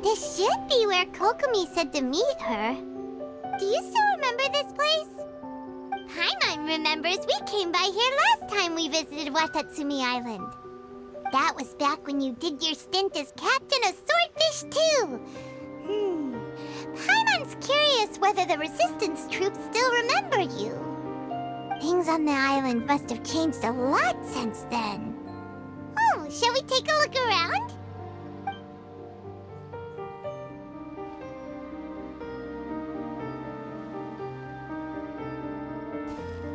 This should be where Kokomi said to meet her. Do you still remember this place? Paimon remembers we came by here last time we visited Watatsumi Island. That was back when you did your stint as captain of Swordfish too. Paimon's curious whether the Resistance troops still remember you. Things on the island must have changed a lot since then. Oh, shall we take a look around?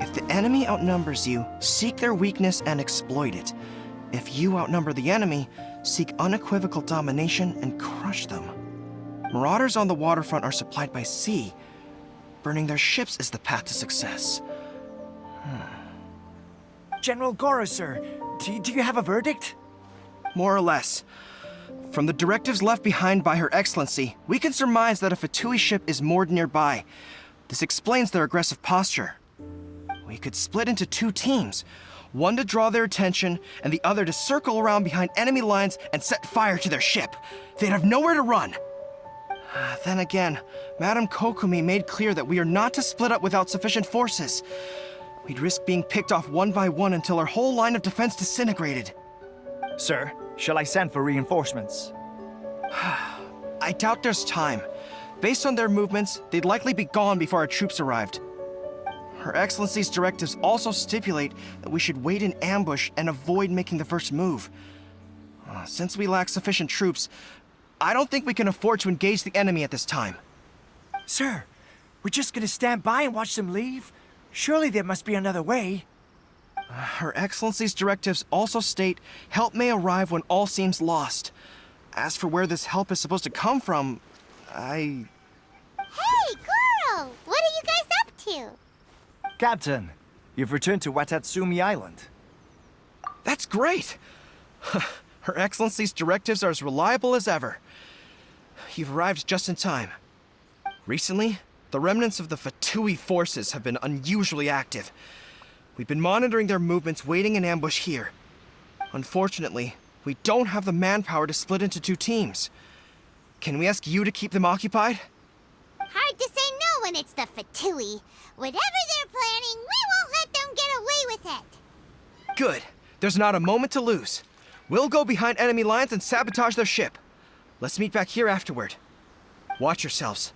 If the enemy outnumbers you, seek their weakness and exploit it. If you outnumber the enemy, seek unequivocal domination and crush them. Marauders on the waterfront are supplied by sea. Burning their ships is the path to success. General Goro, sir, do you have a verdict? More or less. From the directives left behind by Her Excellency, we can surmise that a Fatui ship is moored nearby. This explains their aggressive posture. We could split into two teams. One to draw their attention, and the other to circle around behind enemy lines and set fire to their ship. They'd have nowhere to run. Then again, Madame Kokomi made clear that we are not to split up without sufficient forces. We'd risk being picked off one by one until our whole line of defense disintegrated. Sir, shall I send for reinforcements? I doubt there's time. Based on their movements, they'd likely be gone before our troops arrived. Her Excellency's directives also stipulate that we should wait in ambush and avoid making the first move. Since we lack sufficient troops, I don't think we can afford to engage the enemy at this time. Sir, we're just gonna stand by and watch them leave? Surely there must be another way. Her Excellency's directives also state help may arrive when all seems lost. As for where this help is supposed to come from, Hey, Goro! What are you guys up to? Captain, you've returned to Watatsumi Island. That's great! Her Excellency's directives are as reliable as ever. You've arrived just in time. Recently, the remnants of the Fatui forces have been unusually active. We've been monitoring their movements, waiting in ambush here. Unfortunately, we don't have the manpower to split into two teams. Can we ask you to keep them occupied? Hard to say no when it's the Fatui. Whatever they're planning, we won't let them get away with it. Good. There's not a moment to lose. We'll go behind enemy lines and sabotage their ship. Let's meet back here afterward. Watch yourselves.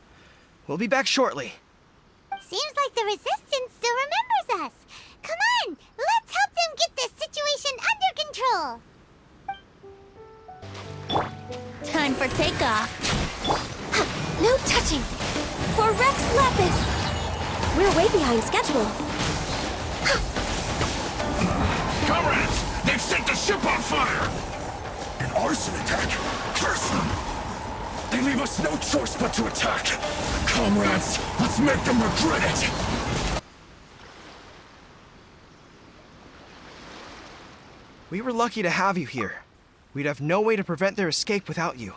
We'll be back shortly. Seems like the Resistance still remembers us. Come on, let's help them get this situation under control. Time for takeoff. No touching. For Rex Lapis. We're way behind schedule. Comrades! They've set the ship on fire! An arson attack? Curse them! They leave us no choice but to attack! Comrades, let's make them regret it! We were lucky to have you here. We'd have no way to prevent their escape without you.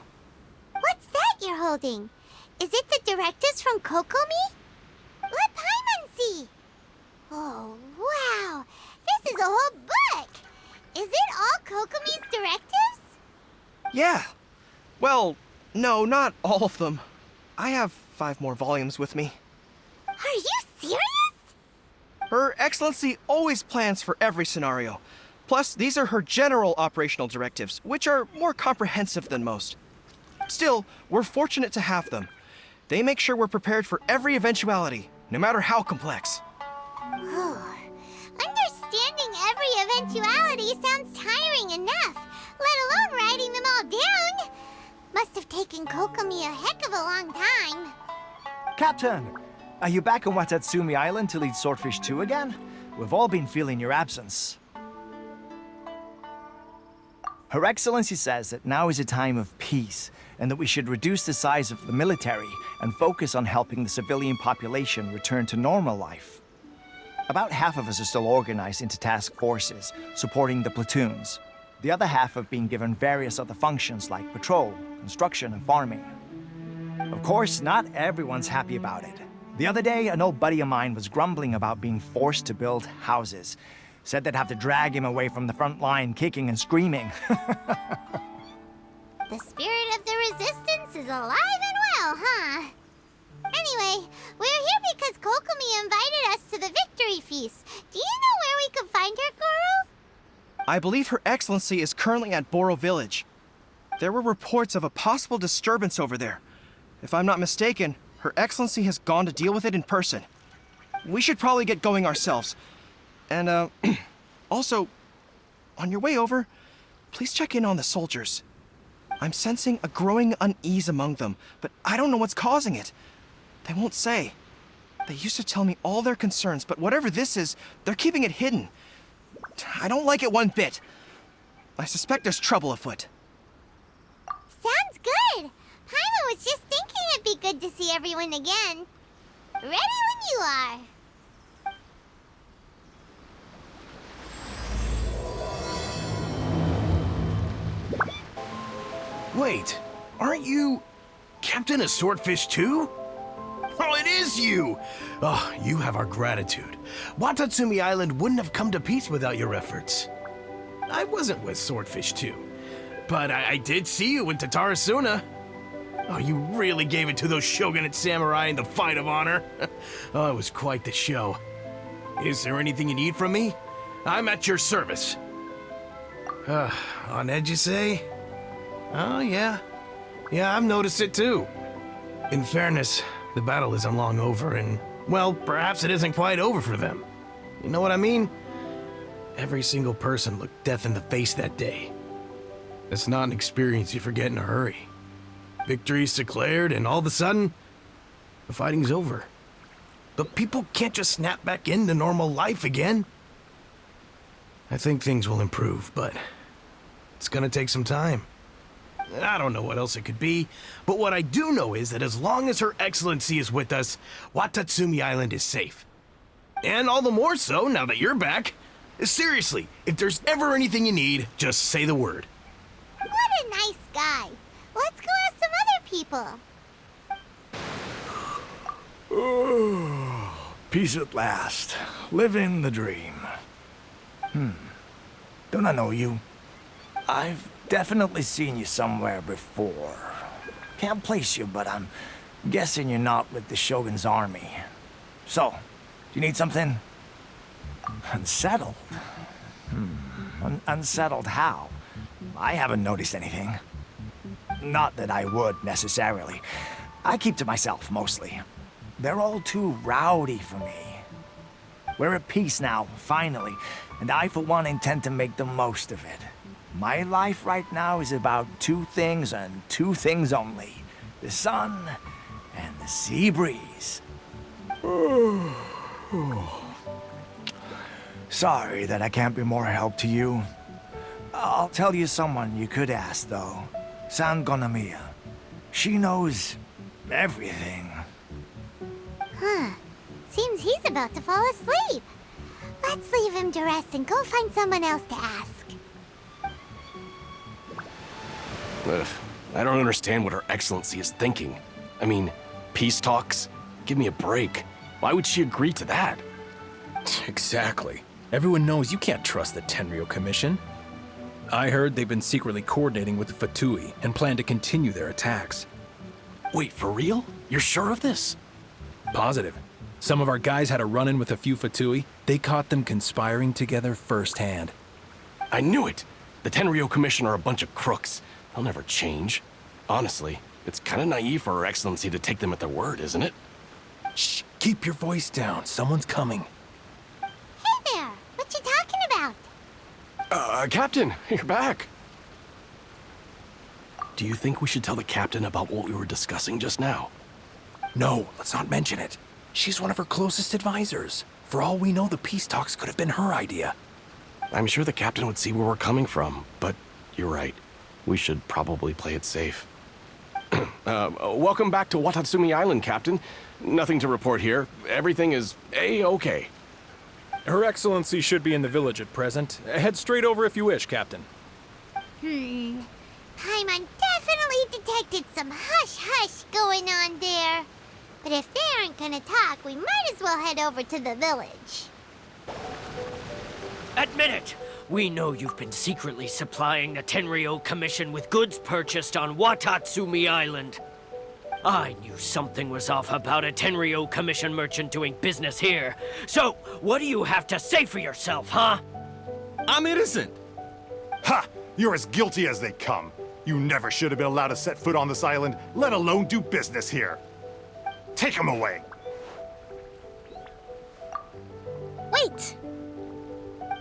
What's that you're holding? Is it the directives from Kokomi? Let Paimon see. Oh, wow. This is a whole book. Is it all Kokomi's directives? Yeah. Well, no, not all of them. I have 5 more volumes with me. Are you serious? Her Excellency always plans for every scenario. Plus, these are her general operational directives, which are more comprehensive than most. Still, we're fortunate to have them. They make sure we're prepared for every eventuality, no matter how complex. Understanding every eventuality sounds tiring enough, let alone writing them all down. Must have taken Kokomi a heck of a long time. Captain, are you back on Watatsumi Island to lead Swordfish 2 again? We've all been feeling your absence. Her Excellency says that now is a time of peace, and that we should reduce the size of the military and focus on helping the civilian population return to normal life. About half of us are still organized into task forces, supporting the platoons. The other half have been given various other functions like patrol, construction, and farming. Of course, not everyone's happy about it. The other day, an old buddy of mine was grumbling about being forced to build houses. Said they'd have to drag him away from the front line, kicking and screaming. The spirit of the Resistance is alive and well, huh? Anyway, we're here because Kokomi invited us to the victory feast. Do you know where we could find her, Guru? I believe Her Excellency is currently at Boro Village. There were reports of a possible disturbance over there. If I'm not mistaken, Her Excellency has gone to deal with it in person. We should probably get going ourselves. And, also, on your way over, please check in on the soldiers. I'm sensing a growing unease among them, but I don't know what's causing it. They won't say. They used to tell me all their concerns, but whatever this is, they're keeping it hidden. I don't like it one bit. I suspect there's trouble afoot. Sounds good. Paimon was just thinking it'd be good to see everyone again. Ready when you are. Wait, aren't you Captain of Swordfish too? Oh, it is you! Oh, you have our gratitude. Watatsumi Island wouldn't have come to peace without your efforts. I wasn't with Swordfish 2, but I did see you in Tatarasuna. Oh, you really gave it to those shogunate samurai in the fight of honor. Oh, it was quite the show. Is there anything you need from me? I'm at your service. On edge, you say? Oh, yeah. Yeah, I've noticed it too. In fairness, the battle isn't long over, and, well, perhaps it isn't quite over for them. You know what I mean? Every single person looked death in the face that day. It's not an experience you forget in a hurry. Victory's declared, and all of a sudden, the fighting's over. But people can't just snap back into normal life again. I think things will improve, but it's gonna take some time. I don't know what else it could be, but what I do know is that as long as Her Excellency is with us, Watatsumi Island is safe. And all the more so now that you're back. Seriously, if there's ever anything you need, just say the word. What a nice guy. Let's go ask some other people. Peace at last. Living the dream. Don't I know you? I've definitely seen you somewhere before. Can't place you, but I'm guessing you're not with the Shogun's army. So, do you need something? Unsettled? Unsettled how? I haven't noticed anything. Not that I would, necessarily. I keep to myself, mostly. They're all too rowdy for me. We're at peace now, finally, and I, for one, intend to make the most of it. My life right now is about two things and two things only. The sun and the sea breeze. Sorry that I can't be more help to you. I'll tell you someone you could ask, though. Sangonomiya. She knows everything. Huh. Seems he's about to fall asleep. Let's leave him to rest and go find someone else to ask. Ugh, I don't understand what Her Excellency is thinking. I mean, peace talks? Give me a break. Why would she agree to that? Exactly. Everyone knows you can't trust the Tenryou Commission. I heard they've been secretly coordinating with the Fatui and plan to continue their attacks. Wait, for real? You're sure of this? Positive. Some of our guys had a run-in with a few Fatui. They caught them conspiring together firsthand. I knew it! The Tenryou Commission are a bunch of crooks. They'll never change. Honestly, it's kind of naive for Her Excellency to take them at their word, isn't it? Shh, keep your voice down. Someone's coming. Hey there! What you talking about? Captain, you're back. Do you think we should tell the Captain about what we were discussing just now? No, let's not mention it. She's one of her closest advisors. For all we know, the peace talks could have been her idea. I'm sure the Captain would see where we're coming from, but you're right. We should probably play it safe. Welcome back to Watatsumi Island, Captain. Nothing to report here. Everything is A-okay. Her Excellency should be in the village at present. Head straight over if you wish, Captain. Paimon definitely detected some hush-hush going on there. But if they aren't gonna talk, we might as well head over to the village. Admit it! We know you've been secretly supplying the Tenryou Commission with goods purchased on Watatsumi Island. I knew something was off about a Tenryo Commission merchant doing business here. So, what do you have to say for yourself, huh? I'm innocent. Ha! You're as guilty as they come. You never should have been allowed to set foot on this island, let alone do business here. Take him away. Wait!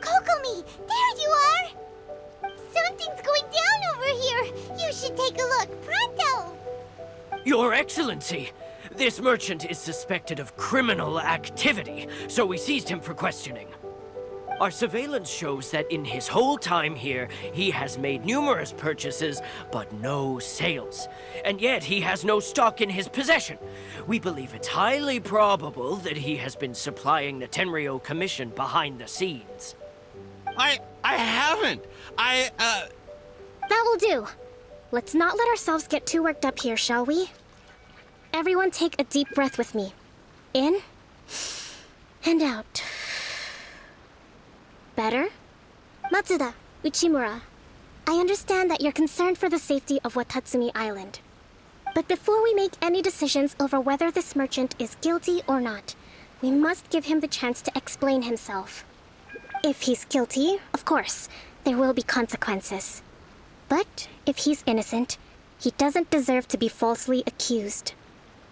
Kokomi, there you are! Something's going down over here! You should take a look, pronto! Your Excellency, this merchant is suspected of criminal activity, so we seized him for questioning. Our surveillance shows that in his whole time here, he has made numerous purchases, but no sales. And yet he has no stock in his possession. We believe it's highly probable that he has been supplying the Tenryo Commission behind the scenes. I haven't. That will do. Let's not let ourselves get too worked up here, shall we? Everyone take a deep breath with me. In and out. Better? Matsuda, Uchimura, I understand that you're concerned for the safety of Watatsumi Island. But before we make any decisions over whether this merchant is guilty or not, we must give him the chance to explain himself. If he's guilty, of course, there will be consequences. But if he's innocent, he doesn't deserve to be falsely accused.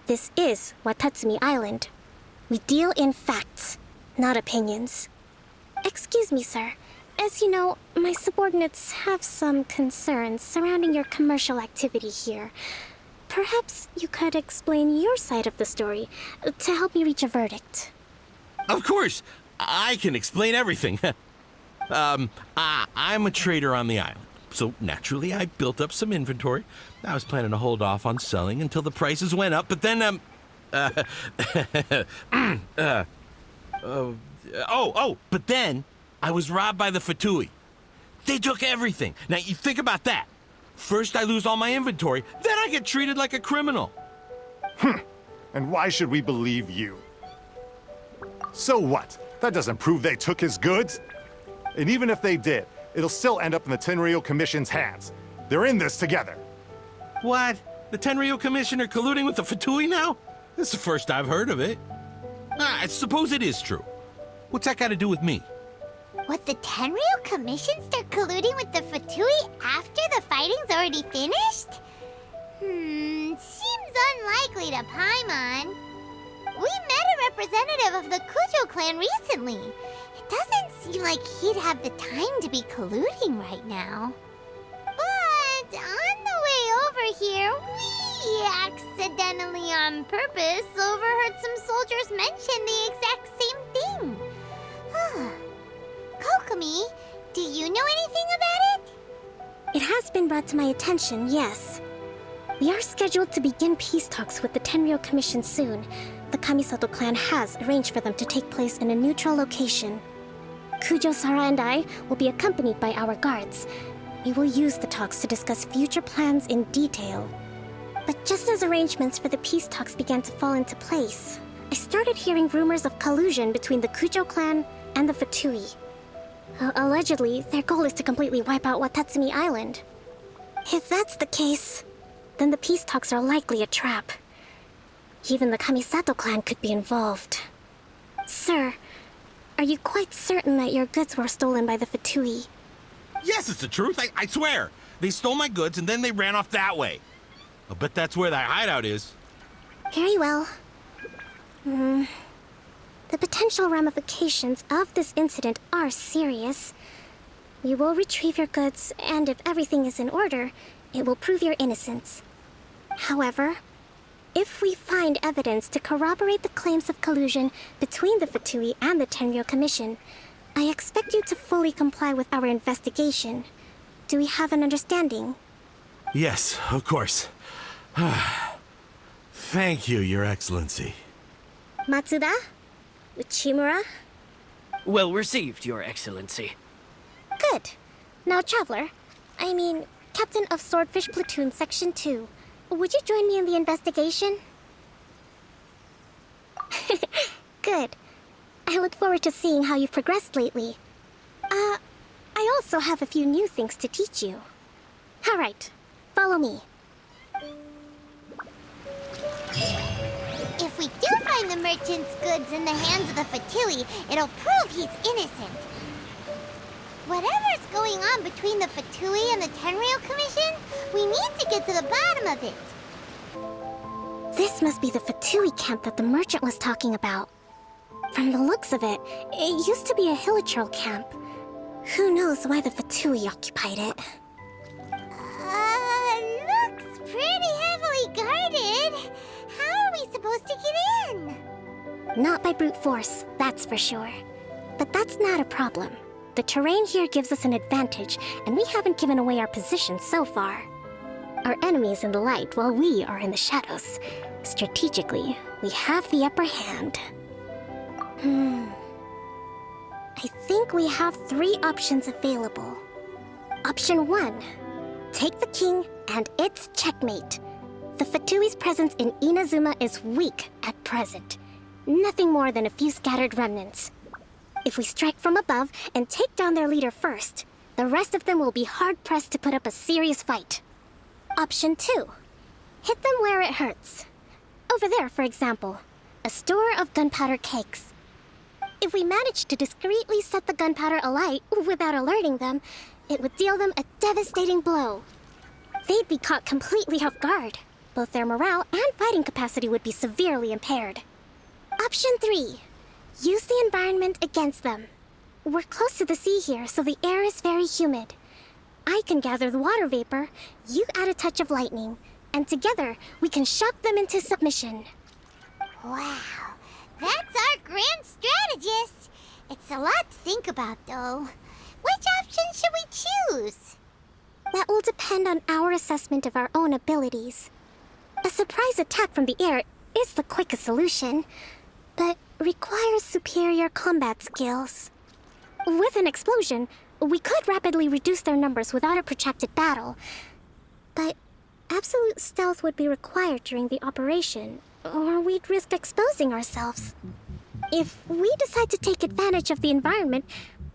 This is Watatsumi Island. We deal in facts, not opinions. Excuse me, sir. As you know, my subordinates have some concerns surrounding your commercial activity here. Perhaps you could explain your side of the story to help me reach a verdict. Of course, I can explain everything. I'm a trader on the island, so naturally I built up some inventory. I was planning to hold off on selling until the prices went up, but then, but then I was robbed by the Fatui. They took everything. Now, you think about that. First I lose all my inventory, then I get treated like a criminal. And why should we believe you? So what? That doesn't prove they took his goods. And even if they did, it'll still end up in the Tenryo Commission's hands. They're in this together. What? The Tenryo Commission are colluding with the Fatui now? This is the first I've heard of it. I suppose it is true. What's that got to do with me? Would the Tenryo Commission start colluding with the Fatui after the fighting's already finished? Seems unlikely to Paimon. We met a representative of the Kujo clan recently. It doesn't seem like he'd have the time to be colluding right now. But on the way over here, we accidentally on purpose overheard some soldiers mention the exact same thing. Kokomi, do you know anything about it? It has been brought to my attention, yes. We are scheduled to begin peace talks with the Tenryo Commission soon. The Kamisato clan has arranged for them to take place in a neutral location. Kujo, Sara, and I will be accompanied by our guards. We will use the talks to discuss future plans in detail. But just as arrangements for the peace talks began to fall into place, I started hearing rumors of collusion between the Kujo clan and the Fatui. Allegedly, their goal is to completely wipe out Watatsumi Island. If that's the case, then the peace talks are likely a trap. Even the Kamisato clan could be involved. Sir, are you quite certain that your goods were stolen by the Fatui? Yes, it's the truth. I swear. They stole my goods and then they ran off that way. I'll bet that's where that hideout is. Very well. The potential ramifications of this incident are serious. We will retrieve your goods, and if everything is in order, it will prove your innocence. However, if we find evidence to corroborate the claims of collusion between the Fatui and the Tenryo Commission, I expect you to fully comply with our investigation. Do we have an understanding? Yes, of course. Thank you, Your Excellency. Matsuda? Uchimura? Well received, Your Excellency. Good. Now, Traveler, Captain of Swordfish Platoon Section 2, would you join me in the investigation? Good. I look forward to seeing how you've progressed lately. I also have a few new things to teach you. All right, follow me. find the merchant's goods in the hands of the Fatui, it'll prove he's innocent. Whatever's going on between the Fatui and the Tenryou Commission, we need to get to the bottom of it. This must be the Fatui camp that the merchant was talking about. From the looks of it, it used to be a Hilichurl camp. Who knows why the Fatui occupied it? Looks pretty heavily guarded. How are we supposed to get in? Not by brute force, that's for sure. But that's not a problem. The terrain here gives us an advantage, and we haven't given away our position so far. Our enemy is in the light while we are in the shadows. Strategically, we have the upper hand. I think we have 3 options available. Option 1. Take the king, and it's checkmate. The Fatui's presence in Inazuma is weak at present. Nothing more than a few scattered remnants. If we strike from above and take down their leader first, the rest of them will be hard-pressed to put up a serious fight. Option 2. Hit them where it hurts. Over there, for example, a store of gunpowder cakes. If we manage to discreetly set the gunpowder alight without alerting them, it would deal them a devastating blow. They'd be caught completely off guard. Both their morale and fighting capacity would be severely impaired. Option 3. Use the environment against them. We're close to the sea here, so the air is very humid. I can gather the water vapor, you add a touch of lightning, and together we can shock them into submission. Wow, that's our grand strategist. It's a lot to think about, though. Which option should we choose? That will depend on our assessment of our own abilities. A surprise attack from the air is the quickest solution, but requires superior combat skills. With an explosion, we could rapidly reduce their numbers without a protracted battle, but absolute stealth would be required during the operation, or we'd risk exposing ourselves. If we decide to take advantage of the environment,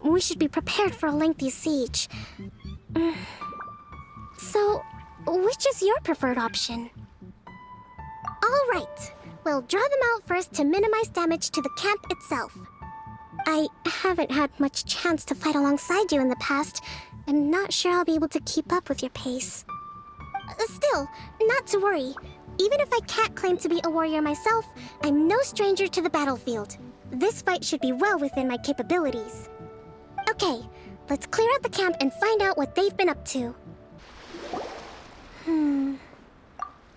we should be prepared for a lengthy siege. So, which is your preferred option? All right, we'll draw them out first to minimize damage to the camp itself. I haven't had much chance to fight alongside you in the past. I'm not sure I'll be able to keep up with your pace. Still, not to worry. Even if I can't claim to be a warrior myself, I'm no stranger to the battlefield. This fight should be well within my capabilities. Okay, let's clear out the camp and find out what they've been up to.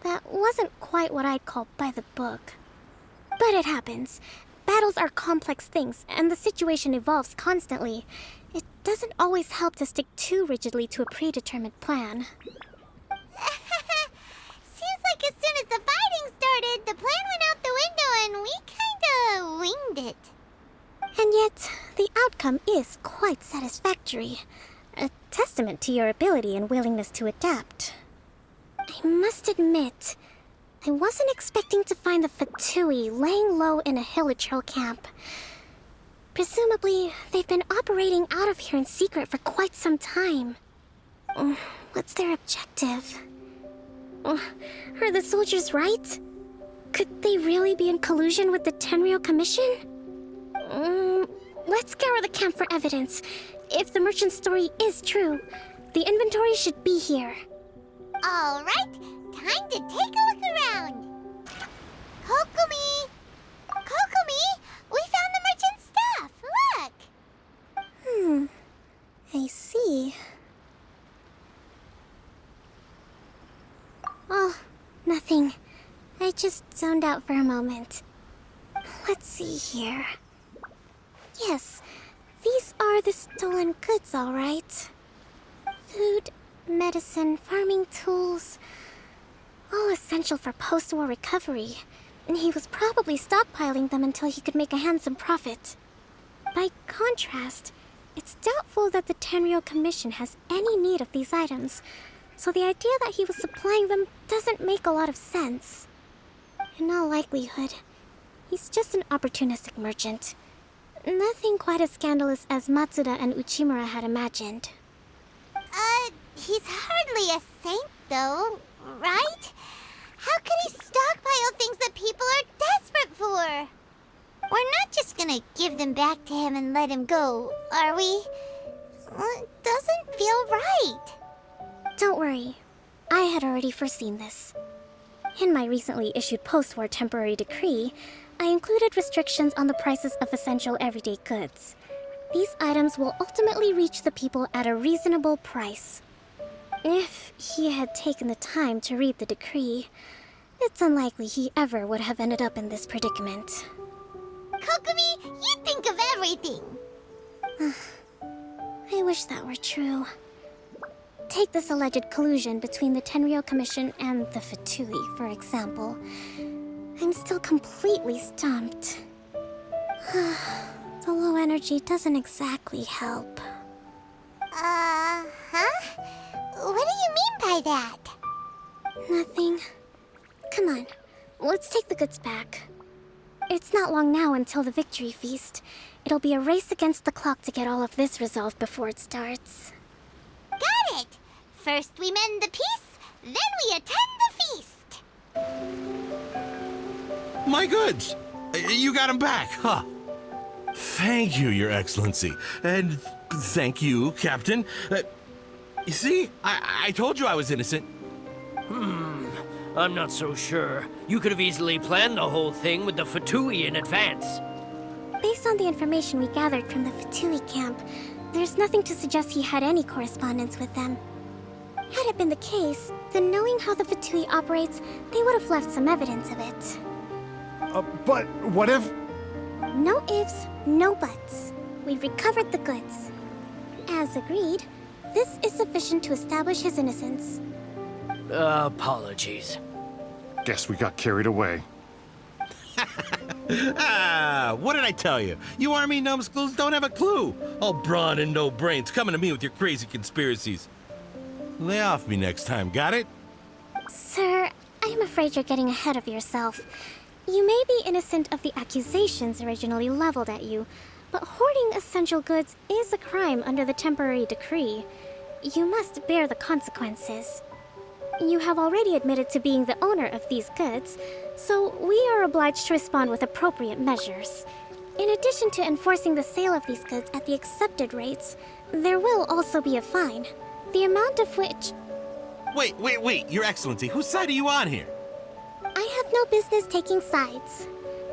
That wasn't quite what I'd call by the book. But it happens. Battles are complex things, and the situation evolves constantly. It doesn't always help to stick too rigidly to a predetermined plan. Seems like as soon as the fighting started, the plan went out the window and we kinda winged it. And yet, the outcome is quite satisfactory. A testament to your ability and willingness to adapt. I must admit, I wasn't expecting to find the Fatui laying low in a Hilichurl camp. Presumably, they've been operating out of here in secret for quite some time. What's their objective? Are the soldiers right? Could they really be in collusion with the Tenryou Commission? Let's scour the camp for evidence. If the merchant's story is true, the inventory should be here. All right, time to take a look around. Kokomi! Kokomi! We found the merchant's stuff! Look! I see. Oh, nothing. I just zoned out for a moment. Let's see here. Yes, these are the stolen goods, all right. Food, medicine, farming tools, all essential for post-war recovery. And he was probably stockpiling them until he could make a handsome profit. By contrast, it's doubtful that the Tenryou Commission has any need of these items, so the idea that he was supplying them doesn't make a lot of sense. In all likelihood, he's just an opportunistic merchant. Nothing quite as scandalous as Matsuda and Uchimura had imagined. He's hardly a saint, though, right? How could he stockpile things that people are desperate for? We're not just gonna give them back to him and let him go, are we? It doesn't feel right. Don't worry. I had already foreseen this. In my recently issued post-war temporary decree, I included restrictions on the prices of essential everyday goods. These items will ultimately reach the people at a reasonable price. If he had taken the time to read the decree, it's unlikely he ever would have ended up in this predicament. Kokomi, you think of everything. I wish that were true. Take this alleged collusion between the Tenryou Commission and the Fatui, for example. I'm still completely stumped. The low energy doesn't exactly help. Huh? What do you mean by that? Nothing. Come on, let's take the goods back. It's not long now until the victory feast. It'll be a race against the clock to get all of this resolved before it starts. Got it! First we mend the peace, then we attend the feast! My goods! You got them back, huh? Thank you, Your Excellency. And thank you, Captain. You see, I told you I was innocent. I'm not so sure. You could have easily planned the whole thing with the Fatui in advance. Based on the information we gathered from the Fatui camp, there's nothing to suggest he had any correspondence with them. Had it been the case, then knowing how the Fatui operates, they would have left some evidence of it. But what if... No ifs, no buts. We've recovered the goods. As agreed, this is sufficient to establish his innocence. Apologies. Guess we got carried away. What did I tell you? You army numbskulls don't have a clue. All brawn and no brains coming to me with your crazy conspiracies. Lay off me next time, got it? Sir, I'm afraid you're getting ahead of yourself. You may be innocent of the accusations originally leveled at you, but hoarding essential goods is a crime under the temporary decree. You must bear the consequences. You have already admitted to being the owner of these goods, so we are obliged to respond with appropriate measures. In addition to enforcing the sale of these goods at the accepted rates, there will also be a fine, the amount of which... Wait, Your Excellency, whose side are you on here? I have no business taking sides.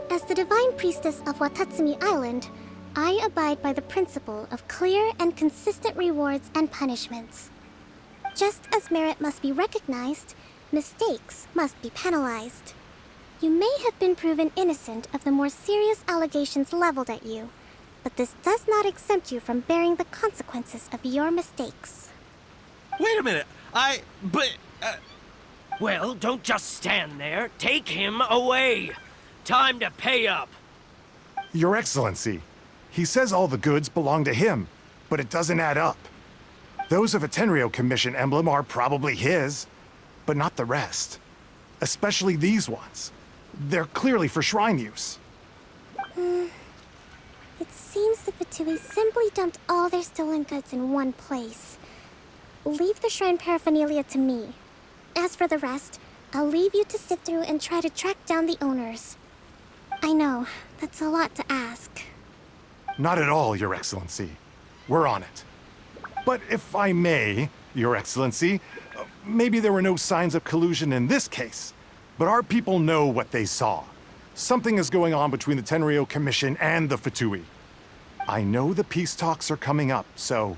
As the Divine Priestess of Watatsumi Island, I abide by the principle of clear and consistent rewards and punishments. Just as merit must be recognized, mistakes must be penalized. You may have been proven innocent of the more serious allegations leveled at you, but this does not exempt you from bearing the consequences of your mistakes. Wait a minute, Well, don't just stand there. Take him away. Time to pay up. Your Excellency, he says all the goods belong to him, but it doesn't add up. Those of a Tenryou Commission emblem are probably his, but not the rest. Especially these ones. They're clearly for shrine use. It seems the Fatui simply dumped all their stolen goods in one place. Leave the shrine paraphernalia to me. As for the rest, I'll leave you to sift through and try to track down the owners. I know, that's a lot to ask. Not at all, Your Excellency. We're on it. But if I may, Your Excellency, maybe there were no signs of collusion in this case, but our people know what they saw. Something is going on between the Tenryou Commission and the Fatui. I know the peace talks are coming up, so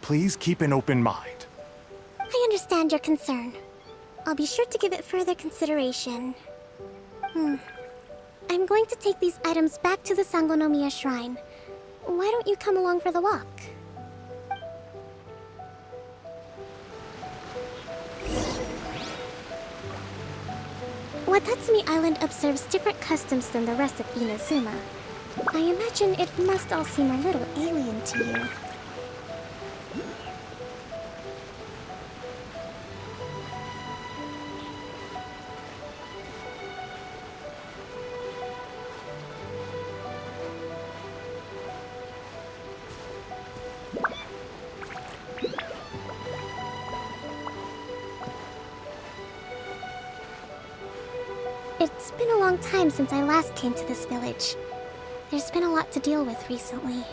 please keep an open mind. I understand your concern. I'll be sure to give it further consideration. I'm going to take these items back to the Sangonomiya Shrine. Why don't you come along for the walk? Watatsumi Island observes different customs than the rest of Inazuma. I imagine it must all seem a little alien to you. been a long time since I last came to this village. There's been a lot to deal with recently.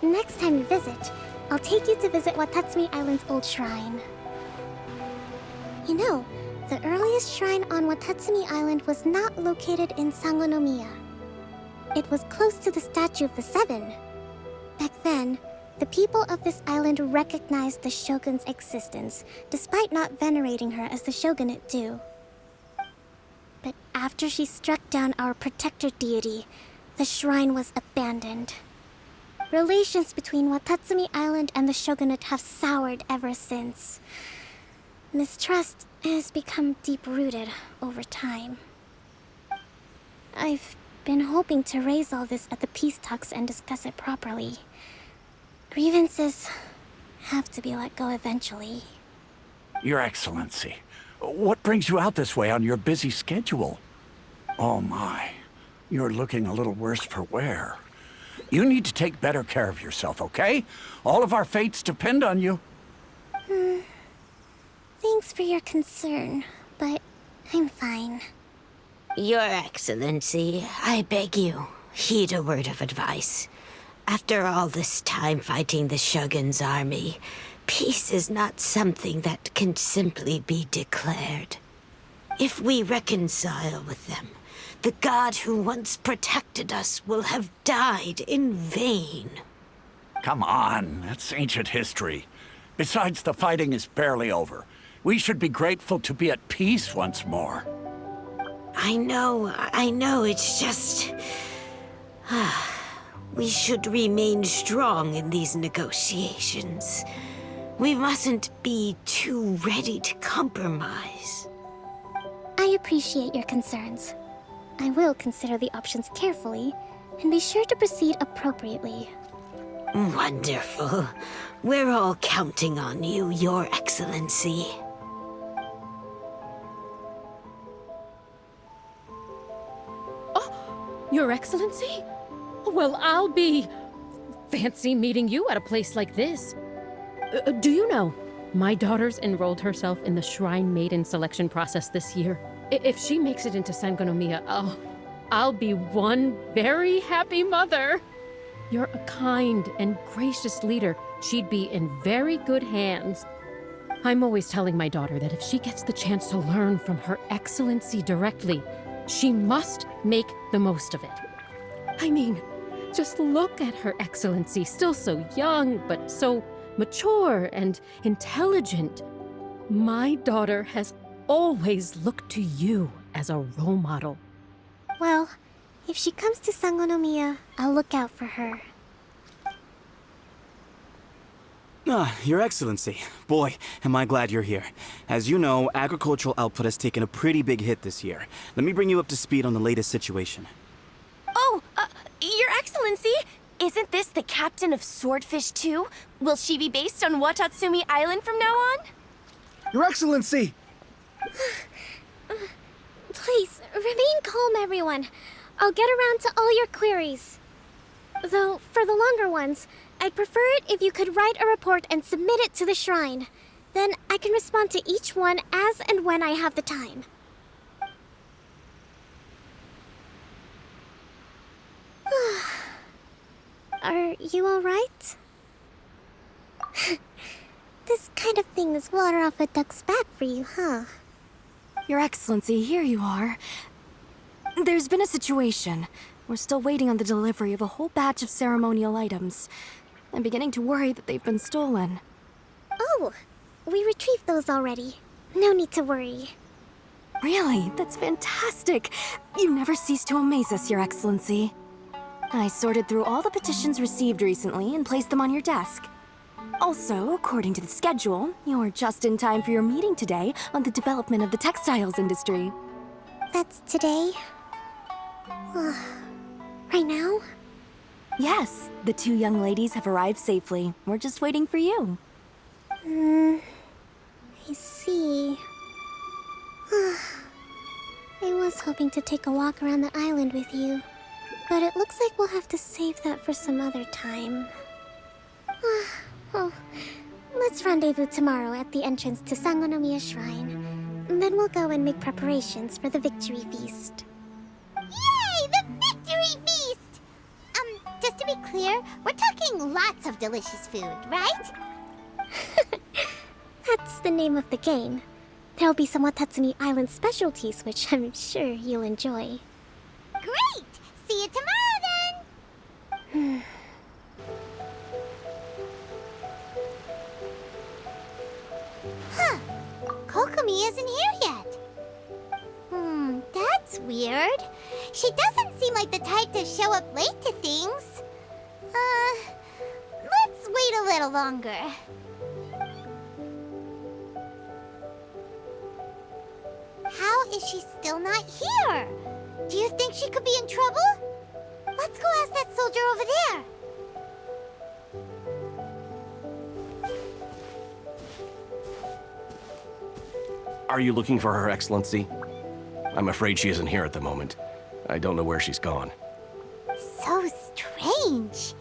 Next time you visit, I'll take you to visit Watatsumi Island's old shrine. You know, the earliest shrine on Watatsumi Island was not located in Sangonomiya. It was close to the Statue of the Seven. Back then, the people of this island recognized the shogun's existence, despite not venerating her as the shogunate do. But after she struck down our protector deity, the shrine was abandoned. Relations between Watatsumi Island and the shogunate have soured ever since. Mistrust has become deep-rooted over time. I've been hoping to raise all this at the peace talks and discuss it properly. Grievances have to be let go eventually. Your Excellency, what brings you out this way on your busy schedule? Oh my, you're looking a little worse for wear. You need to take better care of yourself, okay? All of our fates depend on you. Thanks for your concern, but I'm fine. Your Excellency, I beg you, heed a word of advice. After all this time fighting the Shogun's army, peace is not something that can simply be declared. If we reconcile with them, the god who once protected us will have died in vain. Come on, that's ancient history. Besides, the fighting is barely over. We should be grateful to be at peace once more. I know, it's just... We should remain strong in these negotiations. We mustn't be too ready to compromise. I appreciate your concerns. I will consider the options carefully, and be sure to proceed appropriately. Wonderful. We're all counting on you, Your Excellency. Your Excellency? Well, I'll be... fancy meeting you at a place like this. Do you know, my daughter's enrolled herself in the Shrine Maiden selection process this year. If she makes it into Sangonomiya, I'll be one very happy mother. You're a kind and gracious leader. She'd be in very good hands. I'm always telling my daughter that if she gets the chance to learn from Her Excellency directly, she must make the most of it. I mean, just look at Her Excellency, still so young, but so mature and intelligent. My daughter has always looked to you as a role model. Well, if she comes to Sangonomiya, I'll look out for her. Your Excellency. Boy, am I glad you're here. As you know, agricultural output has taken a pretty big hit this year. Let me bring you up to speed on the latest situation. Oh, Your Excellency! Isn't this the captain of Swordfish 2? Will she be based on Watatsumi Island from now on? Your Excellency! Please, remain calm, everyone. I'll get around to all your queries. Though, for the longer ones, I'd prefer it if you could write a report and submit it to the shrine. Then I can respond to each one as and when I have the time. Are you alright? This kind of thing is water off a duck's back for you, huh? Your Excellency, here you are. There's been a situation. We're still waiting on the delivery of a whole batch of ceremonial items. I'm beginning to worry that they've been stolen. Oh, we retrieved those already. No need to worry. Really? That's fantastic. You never cease to amaze us, Your Excellency. I sorted through all the petitions received recently and placed them on your desk. Also, according to the schedule, you're just in time for your meeting today on the development of the textiles industry. That's today? Right now? Yes, the two young ladies have arrived safely. We're just waiting for you. I see. I was hoping to take a walk around the island with you, but it looks like we'll have to save that for some other time. Well, let's rendezvous tomorrow at the entrance to Sangonomiya Shrine. Then we'll go and make preparations for the victory feast. Yay! The victory feast! Just to be clear, we're talking lots of delicious food, right? That's the name of the game. There'll be some Watatsumi Island specialties, which I'm sure you'll enjoy. Great! See you tomorrow then! Huh. Kokomi isn't here yet. That's weird. She doesn't seem like the type to show up late to things. Let's wait a little longer. How is she still not here? Do you think she could be in trouble? Let's go ask that soldier over there. Are you looking for Her Excellency? I'm afraid she isn't here at the moment. I don't know where she's gone. So strange.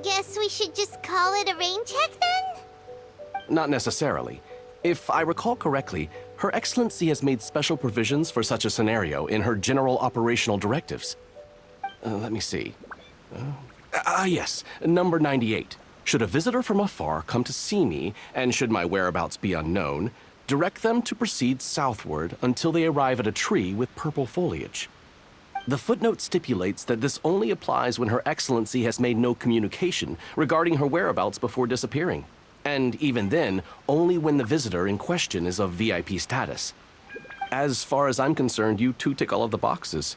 Guess we should just call it a rain check then? Not necessarily. If I recall correctly, Her Excellency has made special provisions for such a scenario in her general operational directives. Let me see. Yes, number 98. Should a visitor from afar come to see me, and should my whereabouts be unknown, direct them to proceed southward until they arrive at a tree with purple foliage. The footnote stipulates that this only applies when Her Excellency has made no communication regarding her whereabouts before disappearing. And even then, only when the visitor in question is of VIP status. As far as I'm concerned, you two tick all of the boxes.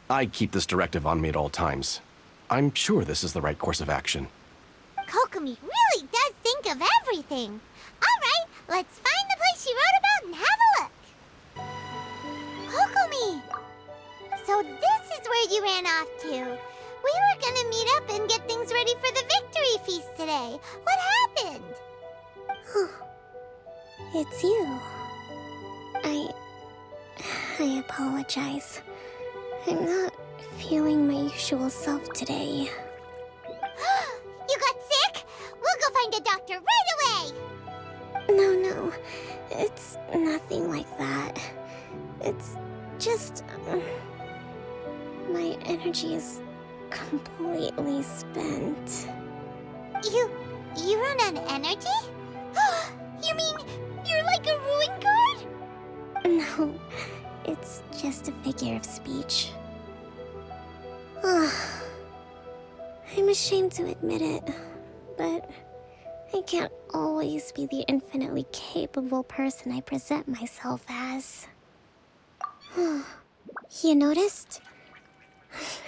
I keep this directive on me at all times. I'm sure this is the right course of action. Kokomi really does think of everything. All right, let's find the place she wrote about and have a look. Kokomi! So this is where you ran off to. We were gonna meet up and get things ready for the victory feast today. What happened? It's you. I apologize. I'm not feeling my usual self today. You got sick? We'll go find a doctor right away! No. It's nothing like that. It's just... my energy is completely spent. You run on energy? You mean you're like a ruin guard? No, it's just a figure of speech. I'm ashamed to admit it, but I can't always be the infinitely capable person I present myself as. You noticed?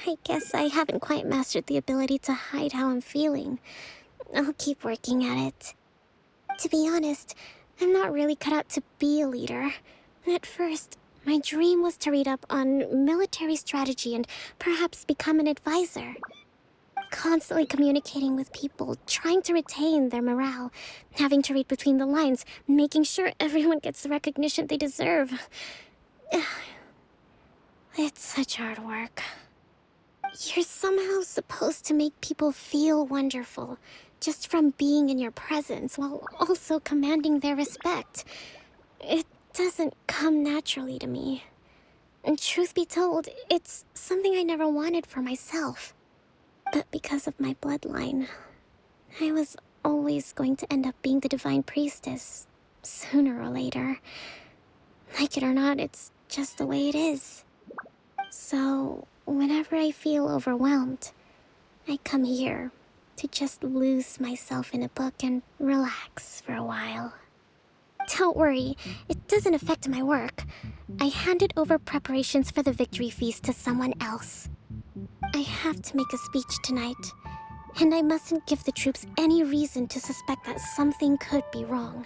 I guess I haven't quite mastered the ability to hide how I'm feeling. I'll keep working at it. To be honest, I'm not really cut out to be a leader. At first, my dream was to read up on military strategy and perhaps become an advisor. Constantly communicating with people, trying to retain their morale, having to read between the lines, making sure everyone gets the recognition they deserve. It's such hard work. You're somehow supposed to make people feel wonderful, just from being in your presence, while also commanding their respect. It doesn't come naturally to me. And truth be told, it's something I never wanted for myself. But because of my bloodline, I was always going to end up being the Divine Priestess, sooner or later. Like it or not, it's just the way it is. So, whenever I feel overwhelmed, I come here to just lose myself in a book and relax for a while. Don't worry, it doesn't affect my work. I handed over preparations for the victory feast to someone else. I have to make a speech tonight, and I mustn't give the troops any reason to suspect that something could be wrong.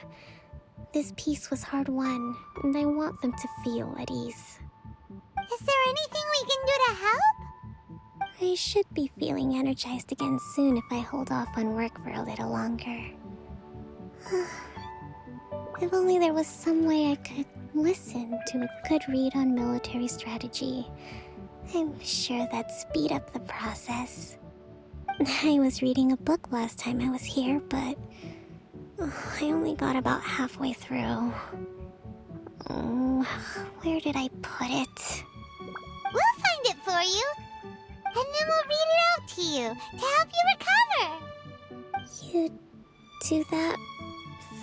This peace was hard-won, and I want them to feel at ease. Is there anything we can do to help? I should be feeling energized again soon if I hold off on work for a little longer. If only there was some way I could listen to a good read on military strategy. I'm sure that'd speed up the process. I was reading a book last time I was here, but I only got about halfway through. Where did I put it? We'll find it for you. And then we'll read it out to you to help you recover. You do that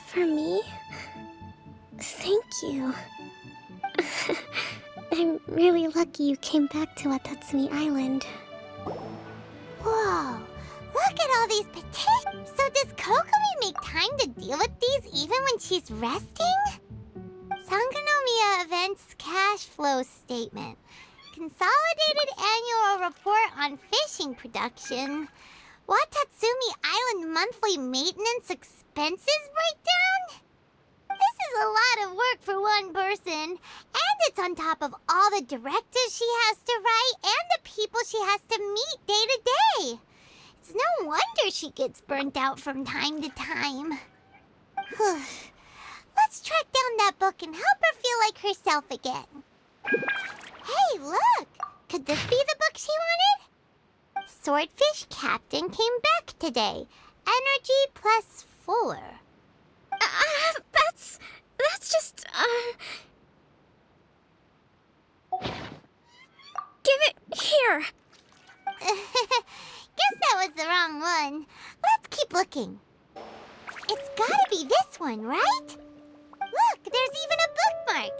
for me? Thank you. I'm really lucky you came back to Watatsumi Island. Whoa, look at all these petitions. So does Kokomi make time to deal with these even when she's resting? Sangonomiya Events Cash Flow Statement. Consolidated Annual Report on Fishing Production. Watatsumi Island Monthly Maintenance Expenses Breakdown? This is a lot of work for one person, and it's on top of all the directives she has to write and the people she has to meet day to day. It's no wonder she gets burnt out from time to time. Let's track down that book and help her feel like herself again. Hey, look! Could this be the book she wanted? Swordfish Captain came back today. Energy +4. That's just, Give it here! Guess that was the wrong one. Let's keep looking. It's gotta be this one, right? Look, there's even a bookmark.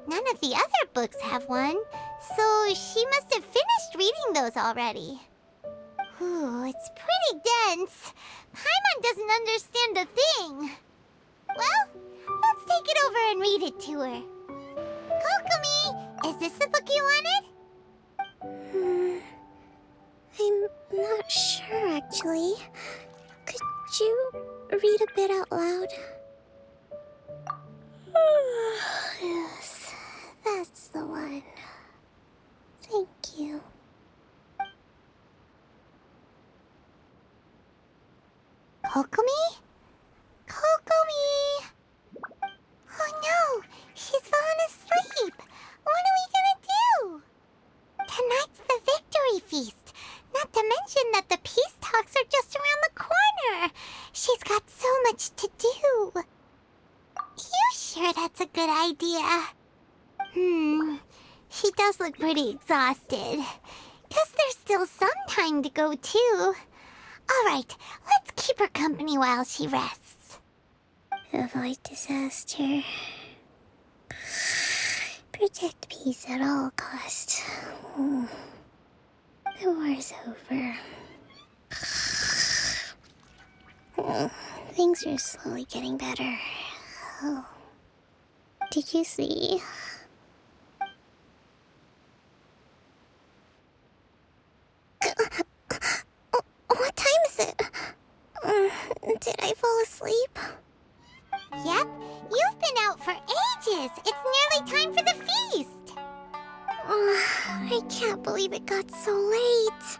None of the other books have one, so she must have finished reading those already. Ooh, it's pretty dense. Paimon doesn't understand a thing. Well, let's take it over and read it to her. Kokomi, is this the book you wanted? I'm not sure, actually. Could you read a bit out loud? Yes, that's the one. Thank you. Kokomi? Kokomi! Oh no, she's fallen asleep. What are we gonna do? Tonight's the victory feast. Not to mention that the peace talks are just around the corner. She's got so much to do. You sure that's a good idea? She does look pretty exhausted. Guess there's still some time to go too. Alright, let's keep her company while she rests. Avoid disaster. Protect peace at all costs. The war's over. Things are slowly getting better. Oh. Did you see? What time is it? Did I fall asleep? Yep, you've been out for ages. It's nearly time for the feast. I can't believe it got so late.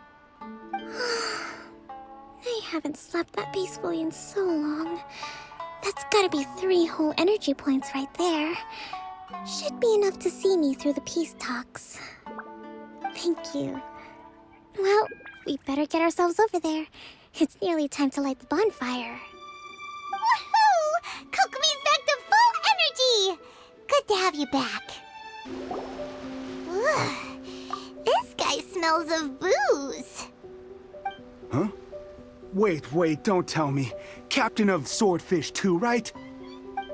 I haven't slept that peacefully in so long. That's gotta be 3 whole energy points right there. Should be enough to see me through the peace talks. Thank you. Well, we better get ourselves over there. It's nearly time to light the bonfire. Woohoo! Kokomi's back to full energy! Good to have you back. Ugh, this guy smells of booze. Huh? Wait, don't tell me. Captain of Swordfish too, right?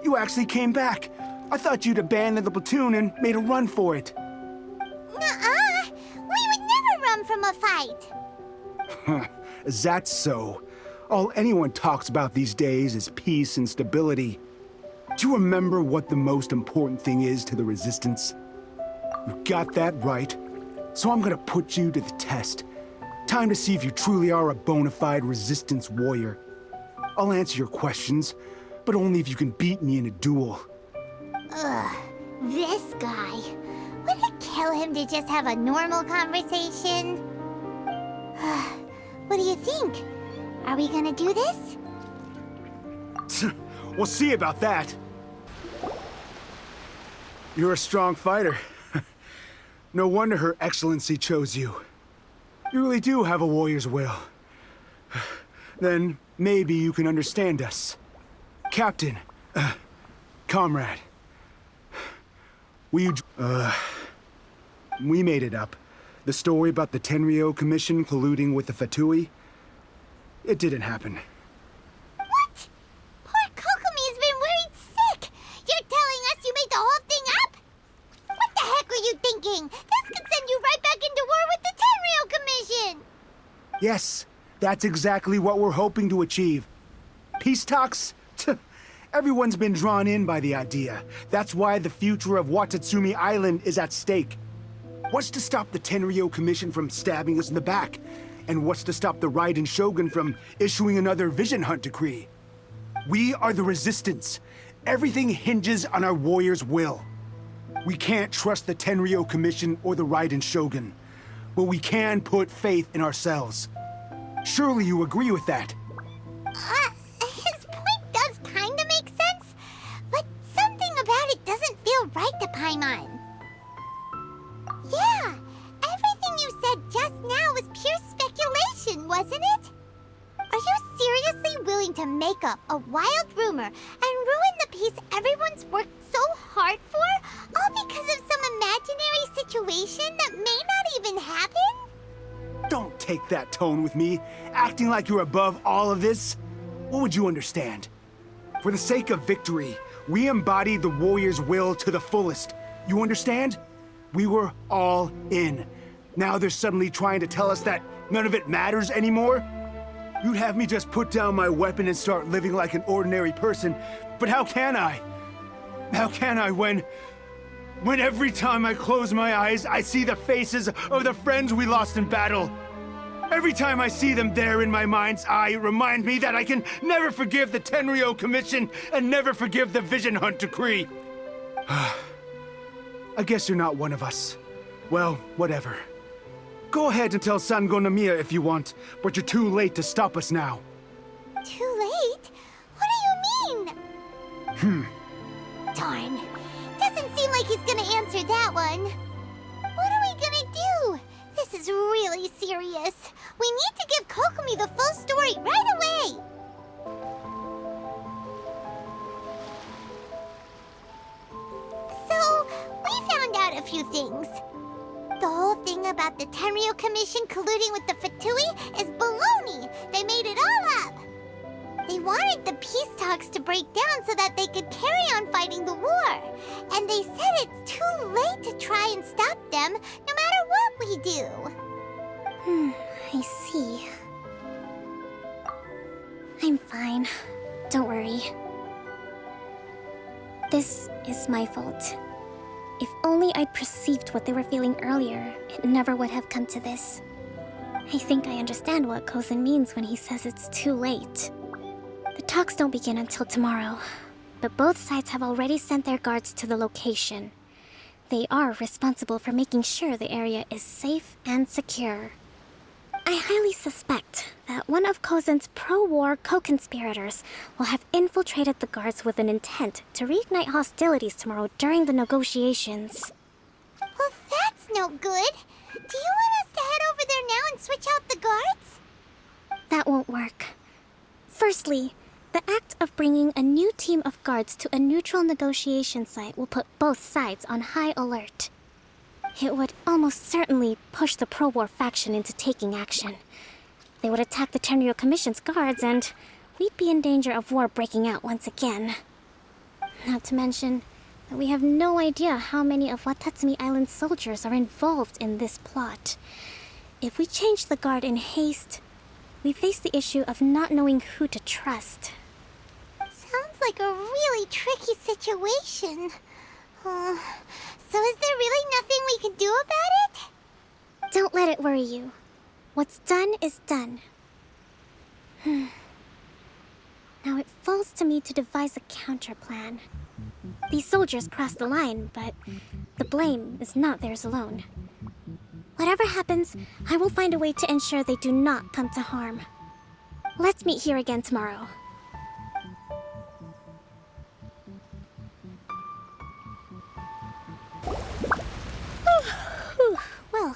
You actually came back. I thought you'd abandoned the platoon and made a run for it. Nuh-uh! We would never run from a fight. Is that so? All anyone talks about these days is peace and stability. Do you remember what the most important thing is to the Resistance? You got that right. So I'm gonna put you to the test. Time to see if you truly are a bona fide Resistance warrior. I'll answer your questions, but only if you can beat me in a duel. Ugh, this guy. Would it kill him to just have a normal conversation? What do you think? Are we gonna do this? We'll see about that. You're a strong fighter. No wonder Her Excellency chose you. You really do have a warrior's will. Then maybe you can understand us. Captain, comrade. We made it up. The story about the Tenryou Commission colluding with the Fatui, it didn't happen. What? Poor Kokomi has been worried sick. You're telling us you made the whole thing up? What the heck were you thinking? This could send you right back into war with the Tenryou Commission. Yes, that's exactly what we're hoping to achieve. Peace talks? Everyone's been drawn in by the idea. That's why the future of Watatsumi Island is at stake. What's to stop the Tenryou Commission from stabbing us in the back? And what's to stop the Raiden Shogun from issuing another Vision Hunt decree? We are the Resistance. Everything hinges on our warriors' will. We can't trust the Tenryou Commission or the Raiden Shogun, but we can put faith in ourselves. Surely you agree with that? His point does kinda make sense, but something about it doesn't feel right to Paimon. Yeah, everything you said just now was pure speculation, wasn't it? Are you seriously willing to make up a wild rumor and ruin the peace everyone's worked so hard for, all because of some imaginary situation that may not even happen? Don't take that tone with me, acting like you're above all of this. What would you understand? For the sake of victory, we embodied the warrior's will to the fullest. You understand? We were all in. Now they're suddenly trying to tell us that none of it matters anymore? You'd have me just put down my weapon and start living like an ordinary person, but how can I? How can I when every time I close my eyes, I see the faces of the friends we lost in battle? Every time I see them there in my mind's eye, it reminds me that I can never forgive the Tenryou Commission and never forgive the Vision Hunt decree. I guess you're not one of us. Well, whatever. Go ahead and tell Sangonomiya if you want, but you're too late to stop us now. Too late? What do you mean? Darn. Doesn't seem like he's gonna answer that one. What are we gonna do? This is really serious. We need to give Kokomi the full story right away. So, we found out a few things. The whole thing about the Tenryou Commission colluding with the Fatui is baloney. They made it all up. They wanted the peace talks to break down so that they could carry on fighting the war. And they said it's too late to try and stop them, no matter what we do. I see. I'm fine. Don't worry. This is my fault. If only I'd perceived what they were feeling earlier, it never would have come to this. I think I understand what Kozen means when he says it's too late. The talks don't begin until tomorrow, but both sides have already sent their guards to the location. They are responsible for making sure the area is safe and secure. I highly suspect that one of Kozen's pro-war co-conspirators will have infiltrated the guards with an intent to reignite hostilities tomorrow during the negotiations. Well, that's no good. Do you want us to head over there now and switch out the guards? That won't work. Firstly, the act of bringing a new team of guards to a neutral negotiation site will put both sides on high alert. It would almost certainly push the pro-war faction into taking action. They would attack the Tenryou Commission's guards, and we'd be in danger of war breaking out once again. Not to mention that we have no idea how many of Watatsumi Island's soldiers are involved in this plot. If we change the guard in haste, we face the issue of not knowing who to trust. Sounds like a really tricky situation. So is there really nothing we can do about it? Don't let it worry you. What's done is done. Now it falls to me to devise a counter plan. These soldiers crossed the line, but the blame is not theirs alone. Whatever happens, I will find a way to ensure they do not come to harm. Let's meet here again tomorrow. Well,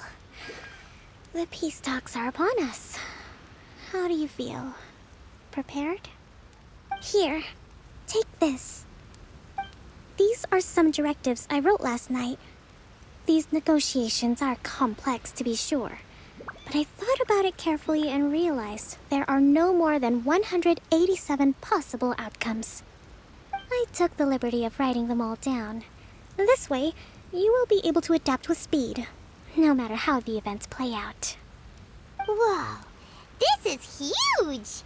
the peace talks are upon us. How do you feel? Prepared? Here, take this. These are some directives I wrote last night. These negotiations are complex, to be sure. But I thought about it carefully and realized there are no more than 187 possible outcomes. I took the liberty of writing them all down. This way, you will be able to adapt with speed, no matter how the events play out. Whoa, this is huge!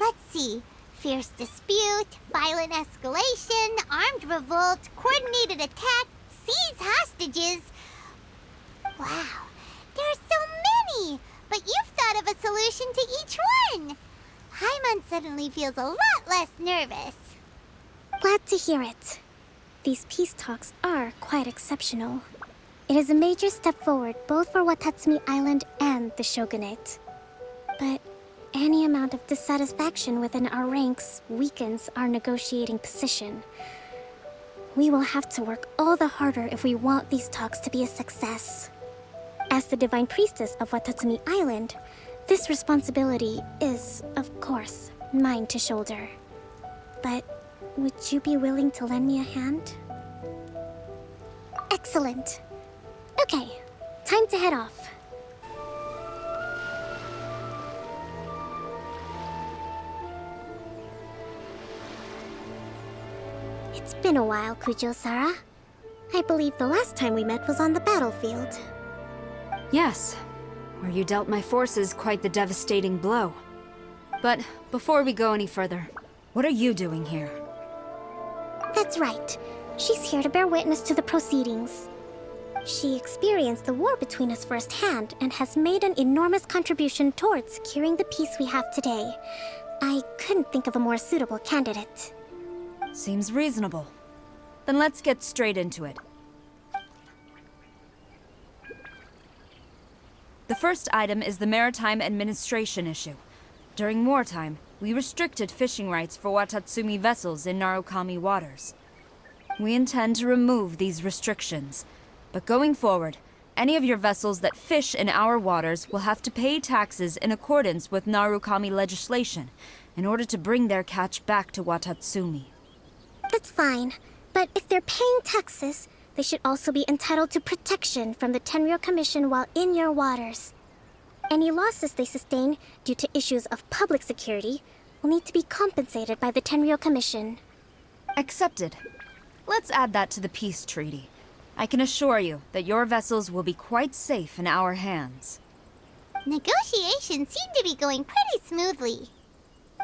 Let's see. Fierce dispute, violent escalation, armed revolt, coordinated attack, seize hostages. Wow, there are so many! But you've thought of a solution to each one! Paimon suddenly feels a lot less nervous. Glad to hear it. These peace talks are quite exceptional. It is a major step forward both for Watatsumi Island and the Shogunate. But any amount of dissatisfaction within our ranks weakens our negotiating position. We will have to work all the harder if we want these talks to be a success. As the Divine Priestess of Watatsumi Island, this responsibility is, of course, mine to shoulder. But would you be willing to lend me a hand? Excellent. Okay, time to head off. It's been a while, Kujo-Sara. I believe the last time we met was on the battlefield. Yes, where you dealt my forces quite the devastating blow. But before we go any further, what are you doing here? That's right. She's here to bear witness to the proceedings. She experienced the war between us firsthand and has made an enormous contribution towards securing the peace we have today. I couldn't think of a more suitable candidate. Seems reasonable. Then let's get straight into it. The first item is the Maritime Administration issue. During wartime, we restricted fishing rights for Watatsumi vessels in Narukami waters. We intend to remove these restrictions, but going forward, any of your vessels that fish in our waters will have to pay taxes in accordance with Narukami legislation in order to bring their catch back to Watatsumi. That's fine, but if they're paying taxes, they should also be entitled to protection from the Tenryou Commission while in your waters. Any losses they sustain due to issues of public security will need to be compensated by the Tenryou Commission. Accepted. Let's add that to the peace treaty. I can assure you that your vessels will be quite safe in our hands. Negotiations seem to be going pretty smoothly.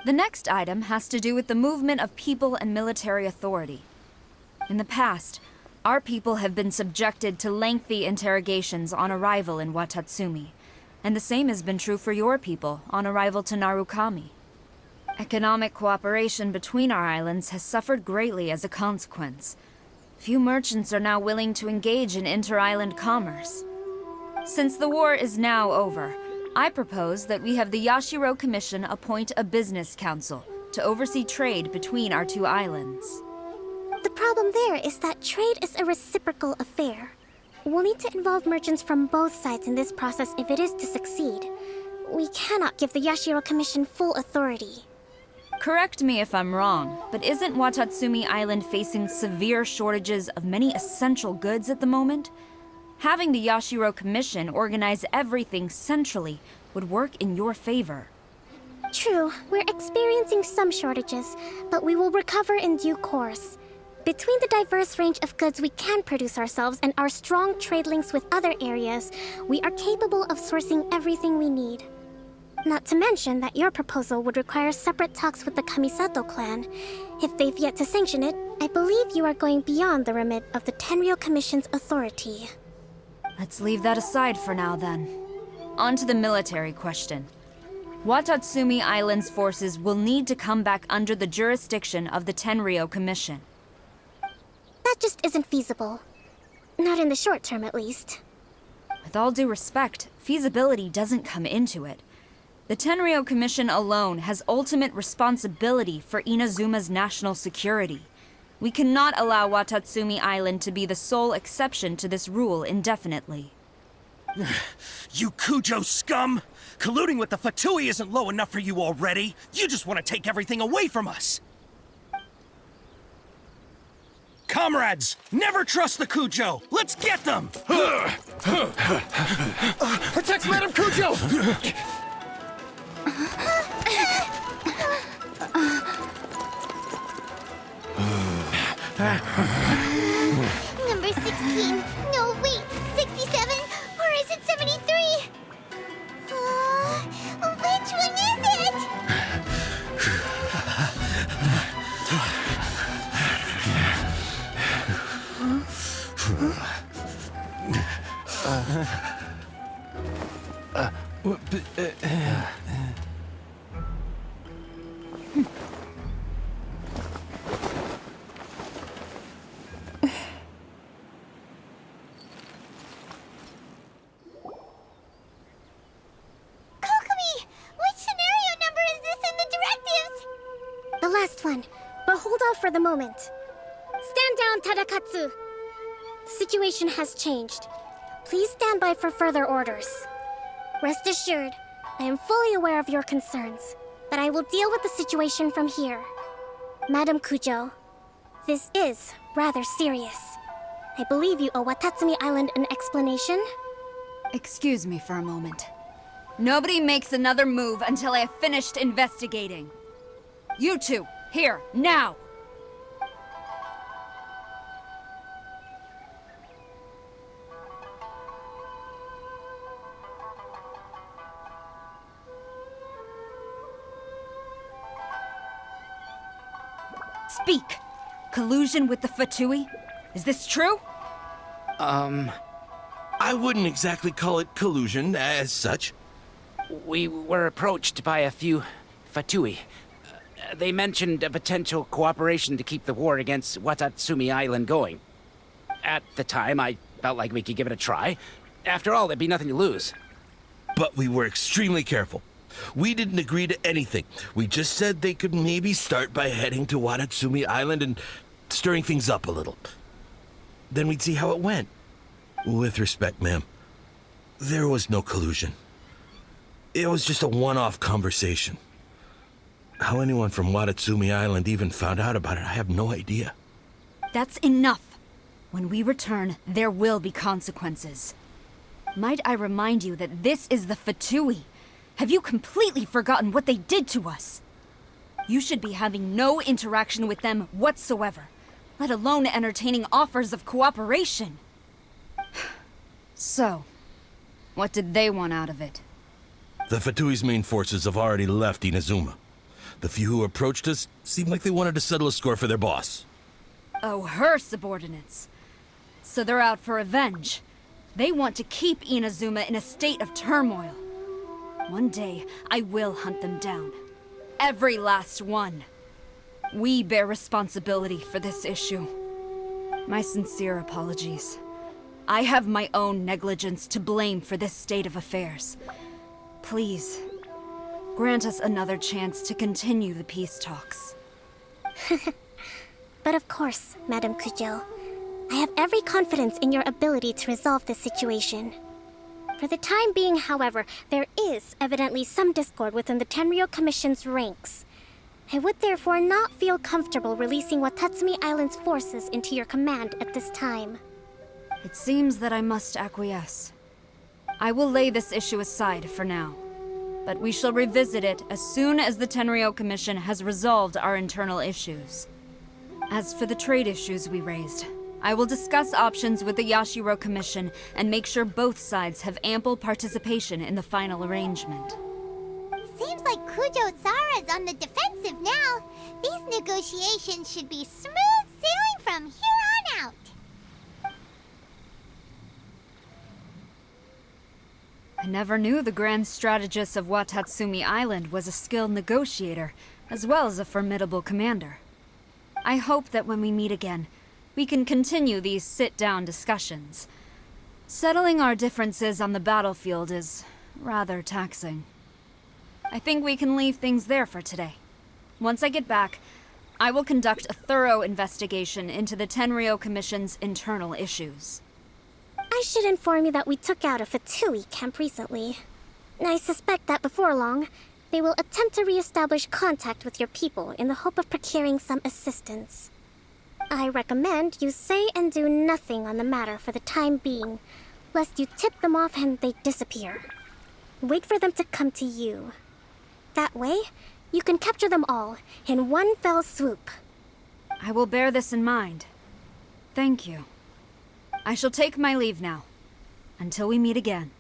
The next item has to do with the movement of people and military authority. In the past, our people have been subjected to lengthy interrogations on arrival in Watatsumi, and the same has been true for your people on arrival to Narukami. Economic cooperation between our islands has suffered greatly as a consequence. Few merchants are now willing to engage in inter-island commerce. Since the war is now over, I propose that we have the Yashiro Commission appoint a business council to oversee trade between our two islands. The problem there is that trade is a reciprocal affair. We'll need to involve merchants from both sides in this process if it is to succeed. We cannot give the Yashiro Commission full authority. Correct me if I'm wrong, but isn't Watatsumi Island facing severe shortages of many essential goods at the moment? Having the Yashiro Commission organize everything centrally would work in your favor. True, we're experiencing some shortages, but we will recover in due course. Between the diverse range of goods we can produce ourselves and our strong trade links with other areas, we are capable of sourcing everything we need. Not to mention that your proposal would require separate talks with the Kamisato clan. If they've yet to sanction it, I believe you are going beyond the remit of the Tenryou Commission's authority. Let's leave that aside for now, then. On to the military question. Watatsumi Island's forces will need to come back under the jurisdiction of the Tenryou Commission. That just isn't feasible. Not in the short term, at least. With all due respect, feasibility doesn't come into it. The Tenryou Commission alone has ultimate responsibility for Inazuma's national security. We cannot allow Watatsumi Island to be the sole exception to this rule indefinitely. You Kujo scum! Colluding with the Fatui isn't low enough for you already! You just want to take everything away from us! Comrades, never trust the Kujo! Let's get them! Protect Madame Kujo! Number 16. No, wait. 67? Or is it 73? Which one is it? Kokomi! Which scenario number is this in the directives? The last one, but hold off for the moment. Stand down, Tadakatsu. The situation has changed. Please stand by for further orders. Rest assured, I am fully aware of your concerns, but I will deal with the situation from here. Madam Kujo, this is rather serious. I believe you owe Watatsumi Island an explanation. Excuse me for a moment. Nobody makes another move until I have finished investigating. You two, here, now! Speak! Collusion with the Fatui? Is this true? I wouldn't exactly call it collusion as such. We were approached by a few Fatui. They mentioned a potential cooperation to keep the war against Watatsumi Island going. At the time, I felt like we could give it a try. After all, there'd be nothing to lose. But we were extremely careful. We didn't agree to anything. We just said they could maybe start by heading to Watatsumi Island and stirring things up a little. Then we'd see how it went. With respect, ma'am, there was no collusion. It was just a one-off conversation. How anyone from Watatsumi Island even found out about it, I have no idea. That's enough. When we return, there will be consequences. Might I remind you that this is the Fatui? Have you completely forgotten what they did to us? You should be having no interaction with them whatsoever, let alone entertaining offers of cooperation. So, what did they want out of it? The Fatui's main forces have already left Inazuma. The few who approached us seemed like they wanted to settle a score for their boss. Oh, her subordinates. So they're out for revenge. They want to keep Inazuma in a state of turmoil. One day, I will hunt them down. Every last one. We bear responsibility for this issue. My sincere apologies. I have my own negligence to blame for this state of affairs. Please, grant us another chance to continue the peace talks. But of course, Madam Kujo, I have every confidence in your ability to resolve this situation. For the time being, however, there is evidently some discord within the Tenryou Commission's ranks. I would therefore not feel comfortable releasing Watatsumi Island's forces into your command at this time. It seems that I must acquiesce. I will lay this issue aside for now, but we shall revisit it as soon as the Tenryou Commission has resolved our internal issues. As for the trade issues we raised, I will discuss options with the Yashiro Commission and make sure both sides have ample participation in the final arrangement. Seems like Kujo-Sara's on the defensive now. These negotiations should be smooth sailing from here on out. I never knew the grand strategist of Watatsumi Island was a skilled negotiator, as well as a formidable commander. I hope that when we meet again, we can continue these sit-down discussions. Settling our differences on the battlefield is rather taxing. I think we can leave things there for today. Once I get back, I will conduct a thorough investigation into the Tenryou Commission's internal issues. I should inform you that we took out a Fatui camp recently. I suspect that before long, they will attempt to re-establish contact with your people in the hope of procuring some assistance. I recommend you say and do nothing on the matter for the time being, lest you tip them off and they disappear. Wait for them to come to you. That way, you can capture them all in one fell swoop. I will bear this in mind. Thank you. I shall take my leave now. Until we meet again.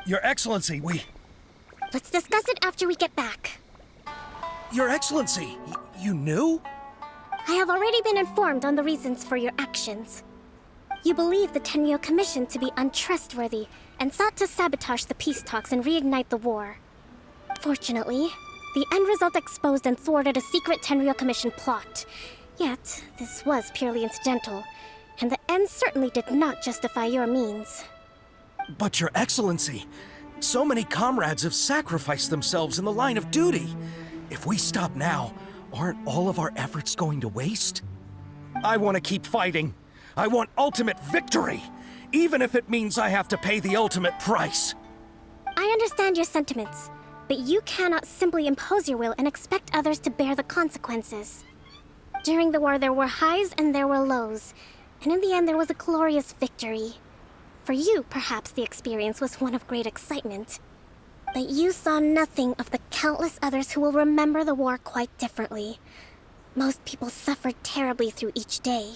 Your Excellency, Let's discuss it after we get back. Your Excellency, you knew? I have already been informed on the reasons for your actions. You believe the Tenryou Commission to be untrustworthy and sought to sabotage the peace talks and reignite the war. Fortunately, the end result exposed and thwarted a secret Tenryou Commission plot. Yet, this was purely incidental, and the end certainly did not justify your means. But Your Excellency, so many comrades have sacrificed themselves in the line of duty. If we stop now, aren't all of our efforts going to waste? I want to keep fighting. I want ultimate victory, even if it means I have to pay the ultimate price. I understand your sentiments, but you cannot simply impose your will and expect others to bear the consequences. During the war, there were highs and there were lows, and in the end, there was a glorious victory. For you, perhaps the experience was one of great excitement. But you saw nothing of the countless others who will remember the war quite differently. Most people suffered terribly through each day.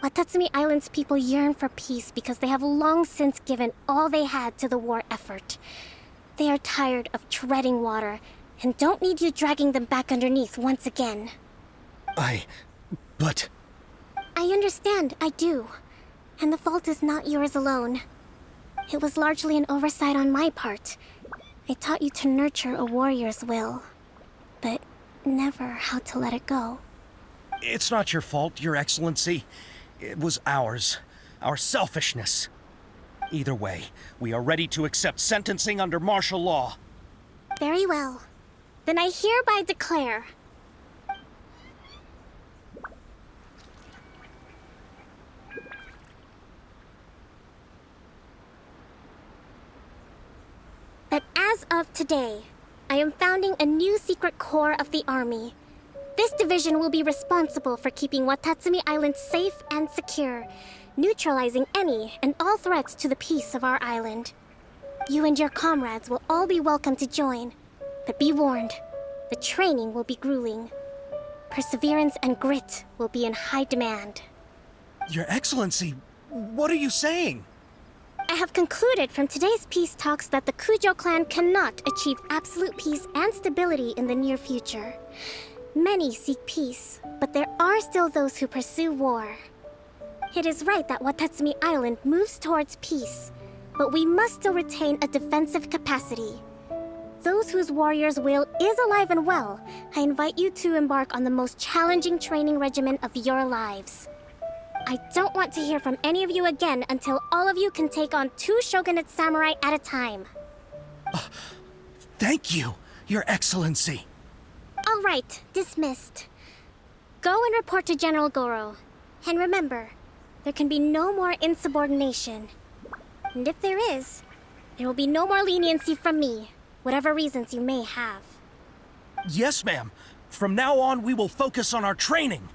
Watatsumi Island's people yearn for peace because they have long since given all they had to the war effort. They are tired of treading water and don't need you dragging them back underneath once again. But... I understand, I do. And the fault is not yours alone. It was largely an oversight on my part. I taught you to nurture a warrior's will, but never how to let it go. It's not your fault, Your Excellency. It was ours. Our selfishness. Either way, we are ready to accept sentencing under martial law. Very well. Then I hereby declare... that as of today, I am founding a new secret corps of the army. This division will be responsible for keeping Watatsumi Island safe and secure, neutralizing any and all threats to the peace of our island. You and your comrades will all be welcome to join, but be warned, the training will be grueling. Perseverance and grit will be in high demand. Your Excellency, what are you saying? I have concluded from today's peace talks that the Kujo clan cannot achieve absolute peace and stability in the near future. Many seek peace, but there are still those who pursue war. It is right that Watatsumi Island moves towards peace, but we must still retain a defensive capacity. Those whose warrior's will is alive and well, I invite you to embark on the most challenging training regimen of your lives. I don't want to hear from any of you again until all of you can take on 2 shogunate samurai at a time. Thank you, Your Excellency. All right, dismissed. Go and report to General Goro. And remember, there can be no more insubordination. And if there is, there will be no more leniency from me, whatever reasons you may have. Yes, ma'am. From now on, we will focus on our training.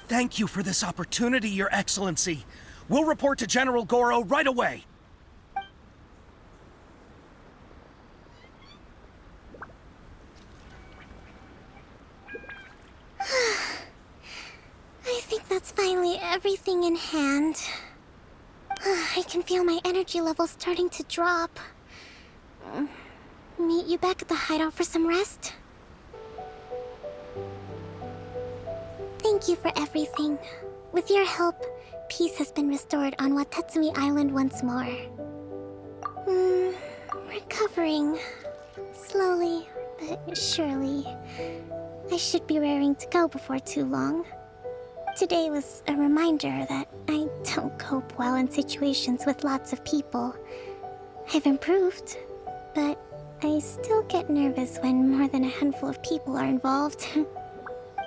Thank you for this opportunity, Your Excellency. We'll report to General Goro right away. I think that's finally everything in hand. I can feel my energy levels starting to drop. Meet you back at the hideout for some rest? Thank you for everything. With your help, peace has been restored on Watatsumi Island once more. Recovering. Slowly, but surely. I should be raring to go before too long. Today was a reminder that I don't cope well in situations with lots of people. I've improved, but I still get nervous when more than a handful of people are involved.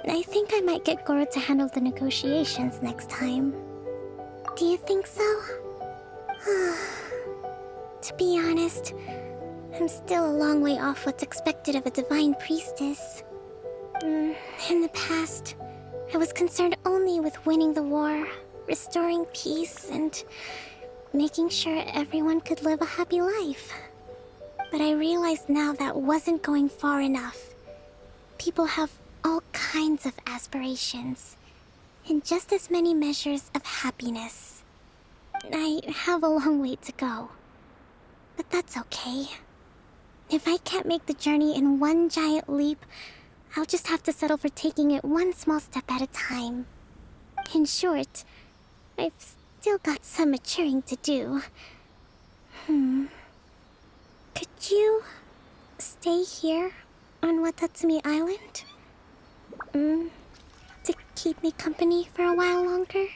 I think I might get Goro to handle the negotiations next time. Do you think so? To be honest, I'm still a long way off what's expected of a divine priestess. In the past, I was concerned only with winning the war, restoring peace, and making sure everyone could live a happy life. But I realize now that wasn't going far enough. People have all kinds of aspirations, and just as many measures of happiness. I have a long way to go, but that's okay. If I can't make the journey in one giant leap, I'll just have to settle for taking it one small step at a time. In short, I've still got some maturing to do. Could you stay here on Watatsumi Island? To keep me company for a while longer?